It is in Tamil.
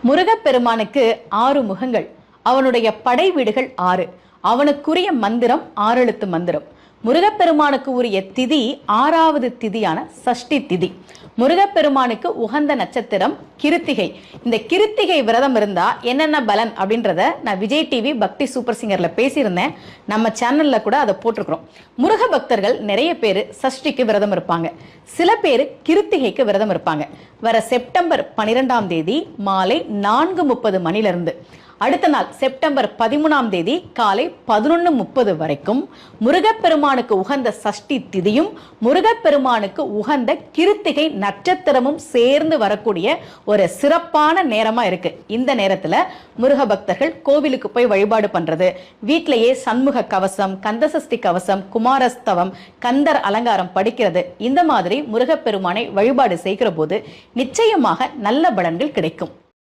முருகப்பெருமானுக்கு 6 முகங்கள், அவனுடைய படை வீடுகள் 6, அவனுக்குரிய மந்திரம் 6 எழுத்து மந்திரம். முருகப்பெருமானுக்கு உரிய திதி 6வது திதியான சஷ்டி திதி. முருகப்பெருமானுக்கு உகந்த நட்சத்திரம் கிருத்திகை. இந்த கிருத்திகை விரதம் இருந்தா என்னென்ன பலன் அப்படின்றத நான் விஜய் டிவி பக்தி சூப்பர் சிங்கர்ல பேசியிருந்தேன். நம்ம சேனல்ல கூட அதை போட்டிருக்கிறோம். முருக பக்தர்கள் நிறைய பேர் சஷ்டிக்கு விரதம் இருப்பாங்க, சில பேர் கிருத்திகைக்கு விரதம் இருப்பாங்க. வர செப்டம்பர் 12ஆம் தேதி மாலை 4:30 மணிலிருந்து அடுத்த நாள் செப்டம்பர் 13ஆம் தேதி காலை 11:30 வரைக்கும் முருகப்பெருமானுக்கு உகந்த சஷ்டி திதியும் முருகப்பெருமானுக்கு உகந்த கிருத்திகை நட்சத்திரமும் சேர்ந்து வரக்கூடிய ஒரு சிறப்பான நேரமா இருக்கு. இந்த நேரத்துல முருக பக்தர்கள் கோவிலுக்கு போய் வழிபாடு பண்றது, வீட்டிலேயே சண்முக கவசம், கந்தசஷ்டி கவசம், குமாரஸ்தவம், கந்தர் அலங்காரம் படிக்கிறது, இந்த மாதிரி முருகப்பெருமானை வழிபாடு செய்கிற போது நிச்சயமாக நல்ல பலன்கள் கிடைக்கும்.